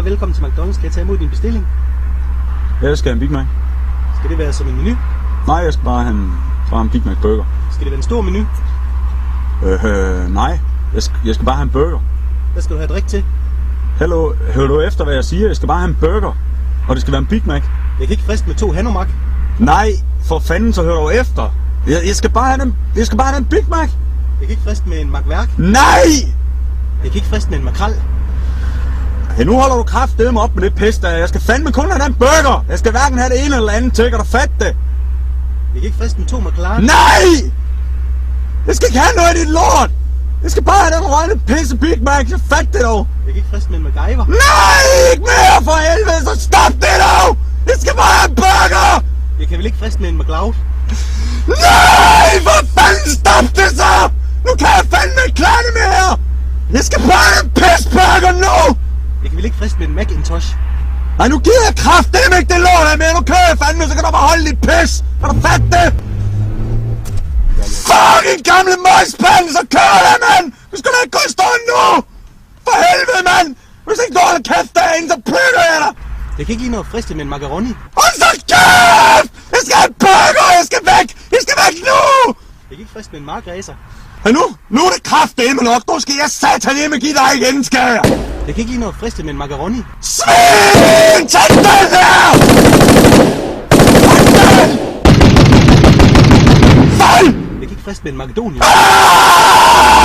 og velkommen til McDonald's. Skal jeg tage imod din bestilling? Ja, jeg skal have en Big Mac. Skal det være som en menu? Nej, jeg skal bare have en Big Mac burger. Skal det være en stor menu? Nej. Jeg skal bare have en burger. Hvad skal du have drik til? Hallo, hører du efter, hvad jeg siger? Jeg skal bare have en burger. Og det skal være en Big Mac. Jeg kan ikke friste med 2 Hanomag. Nej, for fanden, så hører du efter. Jeg skal bare have den Big Mac. Jeg kan ikke friste med en magværk. Nej! Jeg kan ikke friste med en makrel. Hey, nu holder du kraftedeme op med det pis der. Jeg skal fandme kun have den burger. Jeg skal hverken have det ene eller andet til. Kan du fatte det? Jeg kan ikke friste med 2 McLaren. Nej! Jeg skal ikke have noget af dit lort. Jeg skal bare have den røgne pisse Big Mac. Så fat det dog. Jeg kan ikke friste med en MacGyver. Nej! Ikke mere for helvede. Så stop det dog! Jeg skal bare have en burger! Jeg kan vel ikke friste med en McLeod. Nej! For fanden stop det så! Nu kan jeg fandme ikke klare det mere! Jeg skal bare have en pissburger nu! Jeg kan vel ikke friste med en Macintosh. Nej, nu giver jeg kraftedeme ikke det lort her mere. Nu kører jeg fandme, så kan du bare holde dit pis. Kan du fatte det? Fucking gamle møgspande, så kører jeg, mand! Du skal da ikke gå i stå nu! For helvede, mand! Hvis ikke du holder kæft derinde, så plukker jeg dig! Jeg kan ikke lige nå at friste med en macaroni. Hold så kæft! Jeg skal have en burger! Jeg skal væk! Jeg skal væk nu! Jeg kan ikke friste med en markræser. Ja, nu er det kraftedeme nok. Nu skal jeg satan hjemme give dig igen, skal jeg! Jeg kan ikke lige nå at friste med en macaroni. Svin! Tag den her! Fuck den! Fald! Jeg kan ikke friste med en Makedonien. Ah!